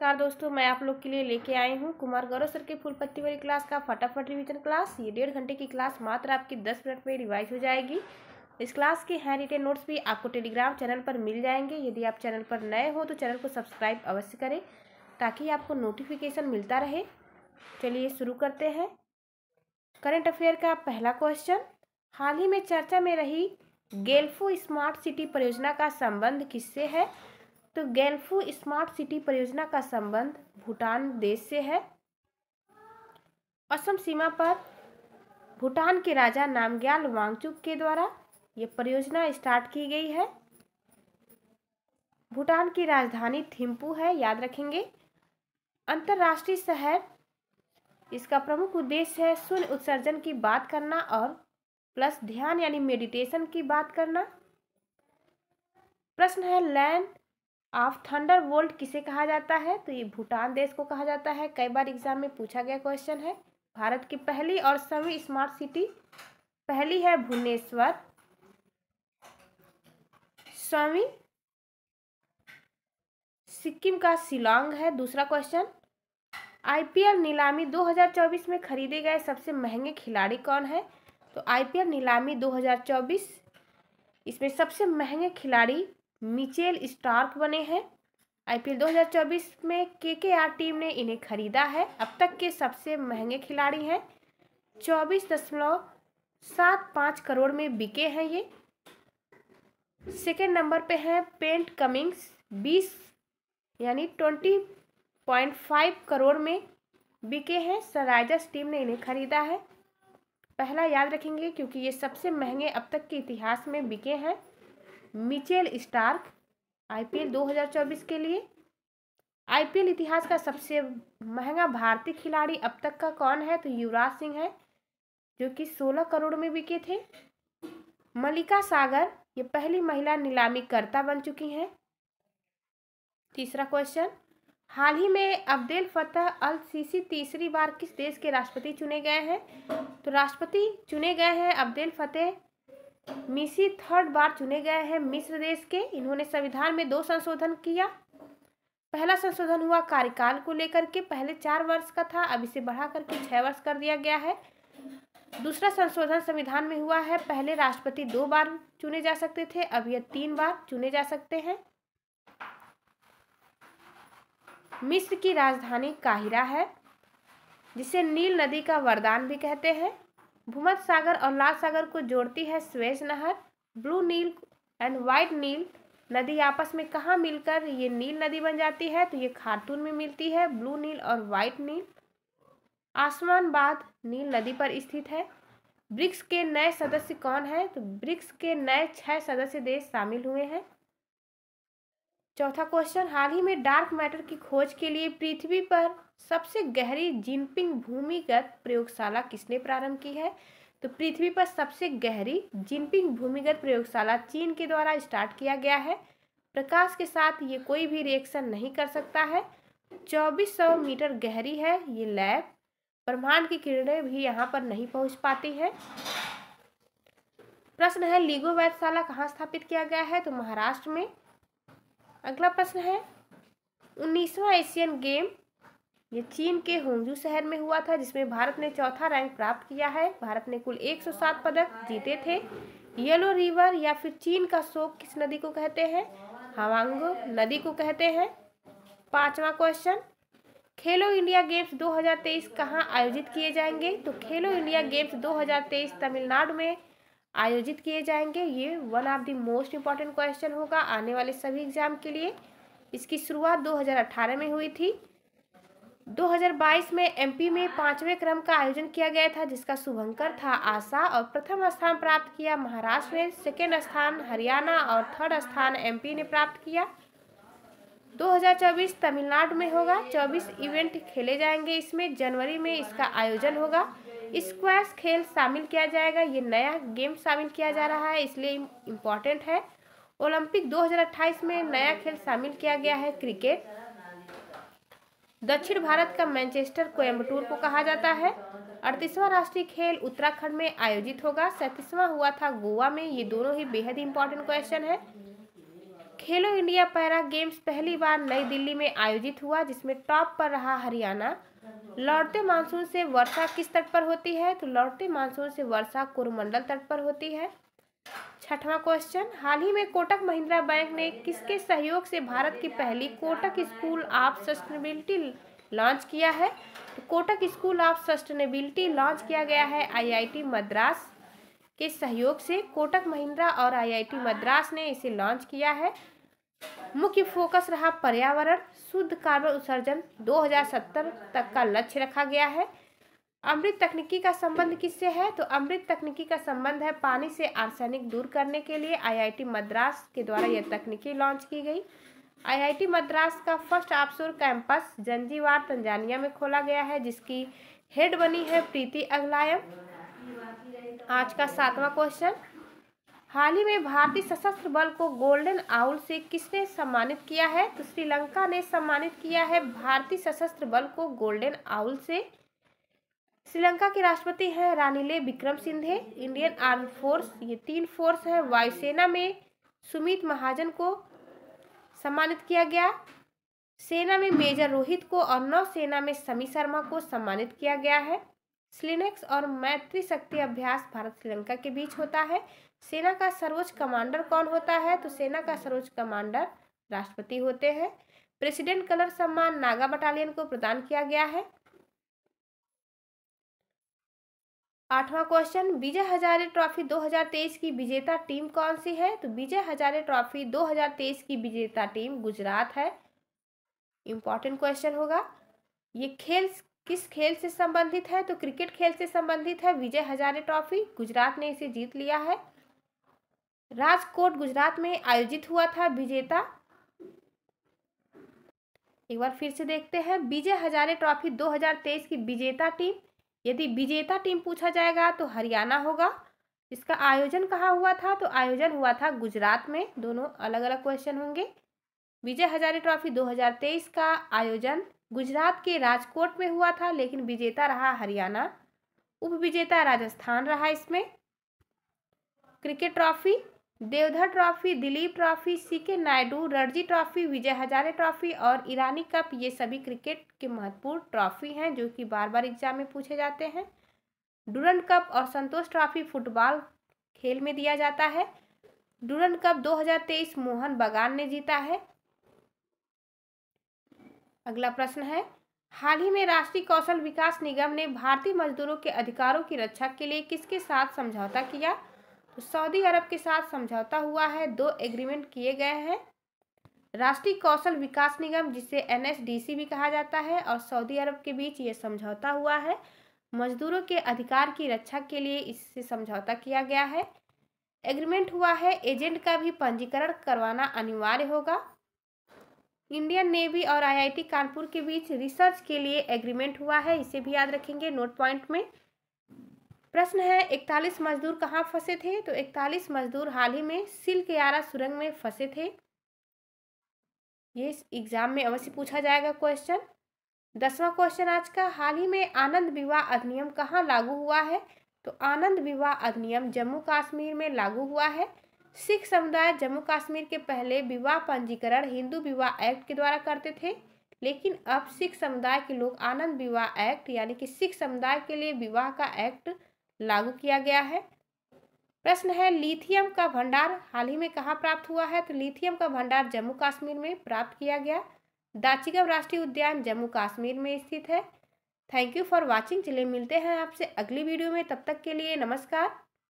नमस्कार दोस्तों, मैं आप लोग के लिए लेके आई हूँ कुमार गौरव सर के फुल पत्ती वाली क्लास का फटाफट रिवीजन क्लास। ये 1.5 घंटे की क्लास मात्र आपकी 10 मिनट में रिवाइज हो जाएगी। इस क्लास के हैंड रिटेन नोट्स भी आपको टेलीग्राम चैनल पर मिल जाएंगे। यदि आप चैनल पर नए हो तो चैनल को सब्सक्राइब अवश्य करें ताकि आपको नोटिफिकेशन मिलता रहे। चलिए शुरू करते हैं। करंट अफेयर का पहला क्वेश्चन, हाल ही में चर्चा में रही गेल्फो स्मार्ट सिटी परियोजना का संबंध किससे है? तो गेल्फो स्मार्ट सिटी परियोजना का संबंध भूटान देश से है। असम सीमा पर भूटान के राजा नामग्याल वांगचुक के द्वारा ये परियोजना स्टार्ट की गई है। भूटान की राजधानी थिम्पू है, याद रखेंगे। अंतर्राष्ट्रीय शहर, इसका प्रमुख उद्देश्य है शून्य उत्सर्जन की बात करना और प्लस ध्यान यानी मेडिटेशन की बात करना। प्रश्न है, लैंड ऑफ थंडर बोल्ट किसे कहा जाता है? तो ये भूटान देश को कहा जाता है। कई बार एग्जाम में पूछा गया क्वेश्चन है। भारत की पहली और सभी स्मार्ट सिटी, पहली है भुवनेश्वर, स्वामी सिक्किम का शिलांग है। दूसरा क्वेश्चन, आईपीएल नीलामी 2024 में खरीदे गए सबसे महंगे खिलाड़ी कौन है? तो आईपीएल नीलामी 2024 इसमें सबसे महंगे खिलाड़ी मिचेल स्टार्क बने हैं। आईपीएल 2024 में केकेआर टीम ने इन्हें खरीदा है। अब तक के सबसे महंगे खिलाड़ी हैं, 24.75 करोड़ में बिके हैं ये। सेकेंड नंबर पे है पेंट कमिंग्स, 20 यानी 20.5 करोड़ में बिके हैं। सनराइजर्स टीम ने इन्हें खरीदा है। पहला याद रखेंगे क्योंकि ये सबसे महंगे अब तक के इतिहास में बिके हैं, मिचेल स्टार्क आईपीएल 2024 के लिए। आईपीएल इतिहास का सबसे महंगा भारतीय खिलाड़ी अब तक का कौन है? तो युवराज सिंह है, जो कि 16 करोड़ में बिके थे। मल्लिका सागर ये पहली महिला नीलामी कर्ता बन चुकी हैं। तीसरा क्वेश्चन, हाल ही में अब्देल फतह अल सीसी तीसरी बार किस देश के राष्ट्रपति चुने गए हैं? तो राष्ट्रपति चुने गए हैं अब्देल फतेह मिसी, थर्ड बार चुने गए हैं मिस्र देश के। इन्होंने संविधान में 2 संशोधन किया। पहला संशोधन हुआ कार्यकाल को लेकर के, पहले 4 वर्ष का था, अब इसे बढ़ा करके 6 वर्ष कर दिया गया है। दूसरा संशोधन संविधान में हुआ है, पहले राष्ट्रपति 2 बार चुने जा सकते थे, अब यह 3 बार चुने जा सकते हैं। मिस्र की राजधानी काहिरा है, जिसे नील नदी का वरदान भी कहते हैं। भूमध्य सागर और लाल सागर को जोड़ती है स्वेज नहर। ब्लू नील एंड व्हाइट नील नदी आपस में कहाँ मिलकर ये नील नदी बन जाती है? तो ये खार्तूम में मिलती है, ब्लू नील और व्हाइट नील। आसमानाबाद नील नदी पर स्थित है। ब्रिक्स के नए सदस्य कौन है? तो ब्रिक्स के नए 6 सदस्य देश शामिल हुए हैं। चौथा क्वेश्चन, हाल ही में डार्क मैटर की खोज के लिए पृथ्वी पर सबसे गहरी जिनपिंग भूमिगत प्रयोगशाला किसने प्रारंभ की है? तो पृथ्वी पर सबसे गहरी जिनपिंग भूमिगत प्रयोगशाला चीन के द्वारा स्टार्ट किया गया है। प्रकाश के साथ ये कोई भी रिएक्शन नहीं कर सकता है। 2400 मीटर गहरी है ये लैब। ब्रह्मांड की किरणें भी यहाँ पर नहीं पहुँच पाती हैं। प्रश्न है, लीगो वैधशाला कहाँ स्थापित किया गया है? तो महाराष्ट्र में। अगला प्रश्न है, 19वां एशियन गेम ये चीन के होंजू शहर में हुआ था, जिसमें भारत ने चौथा रैंक प्राप्त किया है। भारत ने कुल 107 पदक जीते थे। येलो रिवर या फिर चीन का शोक किस नदी को कहते हैं? हवांगो नदी को कहते हैं। 5वां क्वेश्चन, खेलो इंडिया गेम्स 2023 कहाँ आयोजित किए जाएंगे? तो खेलो इंडिया गेम्स 2023 तमिलनाडु में आयोजित किए जाएंगे। ये one of the most important question होगा आने वाले सभी एग्जाम के लिए। इसकी शुरुआत 2018 में हुई थी। 2022 में एमपी में 5वें क्रम का आयोजन किया गया था, जिसका शुभंकर था आशा, और प्रथम स्थान प्राप्त किया महाराष्ट्र ने, सेकेंड स्थान हरियाणा और थर्ड स्थान एमपी ने प्राप्त किया। 2024 तमिलनाडु में होगा। 24 इवेंट खेले जाएंगे इसमें। जनवरी में इसका आयोजन होगा। स्क्वैश खेल शामिल किया जाएगा, ये नया गेम शामिल किया जा रहा है इसलिए इम्पॉर्टेंट है। ओलंपिक 2028 में नया खेल शामिल किया गया है क्रिकेट। दक्षिण भारत का मैनचेस्टर कोयम्बटूर को कहा जाता है। 38वां राष्ट्रीय खेल उत्तराखंड में आयोजित होगा। 37वां हुआ था गोवा में। ये दोनों ही बेहद इंपॉर्टेंट क्वेश्चन है। खेलो इंडिया पैरा गेम्स पहली बार नई दिल्ली में आयोजित हुआ, जिसमें टॉप पर रहा हरियाणा। लौटते मानसून से वर्षा किस तट पर होती है? तो लौटते मानसून से वर्षा कोरोमंडल तट पर होती है। छठवां क्वेश्चन, हाल ही में कोटक महिंद्रा बैंक ने किसके सहयोग से भारत की पहली Kotak school of sustainability launch किया है? तो Kotak school of sustainability launch किया गया है आईआईटी मद्रास के सहयोग से। कोटक महिंद्रा और आईआईटी मद्रास ने इसे लॉन्च किया है। मुख्य फोकस रहा पर्यावरण, शुद्ध कार्बन उत्सर्जन 2070 तक का लक्ष्य रखा गया है। अमृत तकनीकी का संबंध किससे है? तो अमृत तकनीकी का संबंध है पानी से आर्सेनिक दूर करने के लिए आईआईटी मद्रास के द्वारा यह तकनीकी लॉन्च की गई। आईआईटी मद्रास का first offshore campus Zanzibar Tanzania में खोला गया है, जिसकी हेड बनी है प्रीति अगलायम। आज का 7वां क्वेश्चन, हाल ही में भारतीय सशस्त्र बल को गोल्डन आउल से किसने सम्मानित किया है? तो श्रीलंका ने सम्मानित किया है भारतीय सशस्त्र बल को गोल्डन आउल से। श्रीलंका के राष्ट्रपति हैं रानिले विक्रमसिंघे। इंडियन आर्म फोर्स, ये 3 फोर्स है। वायुसेना में सुमित महाजन को सम्मानित किया गया। सेना में मेजर रोहित को और नौसेना में समी शर्मा को सम्मानित किया गया है। स्लिनेक्स और मैत्री शक्ति अभ्यास भारत श्रीलंका के बीच होता है। सेना का सर्वोच्च कमांडर कौन होता है? तो सेना का सर्वोच्च कमांडर राष्ट्रपति होते हैं। प्रेसिडेंट कलर सम्मान नागा बटालियन को प्रदान किया गया है। 8वां क्वेश्चन, विजय हजारे ट्रॉफी 2023 की विजेता टीम कौन सी है? तो विजय हजारे ट्रॉफी 2023 की विजेता टीम गुजरात है। इंपॉर्टेंट क्वेश्चन होगा। ये खेल किस खेल से संबंधित है? तो क्रिकेट खेल से संबंधित है। विजय हजारे ट्रॉफी गुजरात ने इसे जीत लिया है। राजकोट गुजरात में आयोजित हुआ था। विजेता एक बार फिर से देखते हैं। विजय हजारे ट्रॉफी 2023 की विजेता टीम, यदि विजेता टीम पूछा जाएगा तो हरियाणा होगा। इसका आयोजन कहाँ हुआ था? तो आयोजन हुआ था गुजरात में। दोनों अलग अलग क्वेश्चन होंगे। विजय हजारे ट्रॉफी 2023 का आयोजन गुजरात के राजकोट में हुआ था, लेकिन विजेता रहा हरियाणा। उपविजेता राजस्थान रहा। इसमें cricket trophy, Deodhar trophy, Duleep trophy, CK Naidu, Ranji trophy, Vijay Hazare trophy और ईरानी कप, ये सभी क्रिकेट के महत्वपूर्ण ट्रॉफी हैं जो कि बार बार एग्जाम में पूछे जाते हैं। डूरंड कप और संतोष ट्रॉफी फुटबॉल खेल में दिया जाता है। डूरंड कप 2023 मोहन बगान ने जीता है। अगला प्रश्न है, हाल ही में राष्ट्रीय कौशल विकास निगम ने भारतीय मजदूरों के अधिकारों की रक्षा के लिए किसके साथ समझौता किया? तो सऊदी अरब के साथ समझौता हुआ है। 2 एग्रीमेंट किए गए हैं। राष्ट्रीय कौशल विकास निगम, जिसे NSDC भी कहा जाता है, और सऊदी अरब के बीच ये समझौता हुआ है। मजदूरों के अधिकार की रक्षा के लिए इससे समझौता किया गया है। एग्रीमेंट हुआ है एजेंट का भी पंजीकरण करवाना अनिवार्य होगा। इंडियन नेवी और IIT कानपुर के बीच रिसर्च के लिए एग्रीमेंट हुआ है। इसे भी याद रखेंगे नोट पॉइंट में। प्रश्न है, 41 मजदूर कहाँ फंसे थे? तो 41 मजदूर हाल ही में सिल्क यारा सुरंग में फंसे थे। ये एग्जाम में अवश्य पूछा जाएगा क्वेश्चन। 10वां क्वेश्चन आज का, हाल ही में आनंद विवाह अधिनियम कहाँ लागू हुआ है? तो आनंद विवाह अधिनियम जम्मू कश्मीर में लागू हुआ है। सिख समुदाय जम्मू कश्मीर के पहले विवाह पंजीकरण हिंदू विवाह एक्ट के द्वारा करते थे, लेकिन अब सिख समुदाय के लोग आनंद विवाह एक्ट यानी कि सिख समुदाय के लिए विवाह का एक्ट लागू किया गया है। प्रश्न है, लिथियम का भंडार हाल ही में कहाँ प्राप्त हुआ है? तो लिथियम का भंडार जम्मू कश्मीर में प्राप्त किया गया। दाचिगम राष्ट्रीय उद्यान जम्मू कश्मीर में स्थित है। Thank you for watching. चलिए मिलते हैं आपसे अगली वीडियो में, तब तक के लिए नमस्कार।